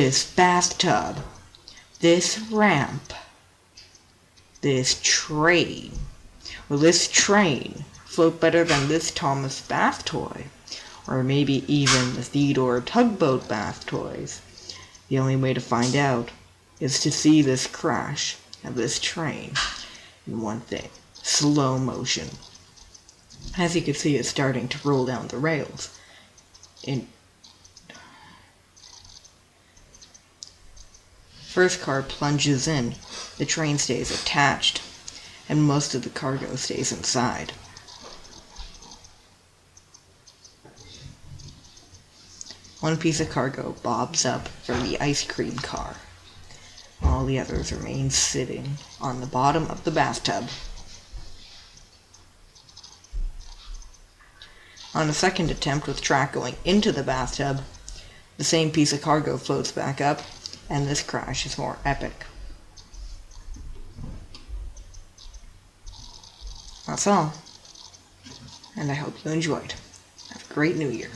this bathtub, this ramp, this train. Will this train float better than this Thomas bath toy? Or maybe even the Theodore tugboat bath toys? The only way to find out is to see this crash of this train in one thing, slow motion. As you can see, it's starting to roll down the rails. First car plunges in, the train stays attached, and most of the cargo stays inside. One piece of cargo bobs up from the ice cream car. All the others remain sitting on the bottom of the bathtub. On a second attempt with track going into the bathtub, the same piece of cargo floats back up, and this crash is more epic. That's all, and I hope you enjoyed. Have a great New Year.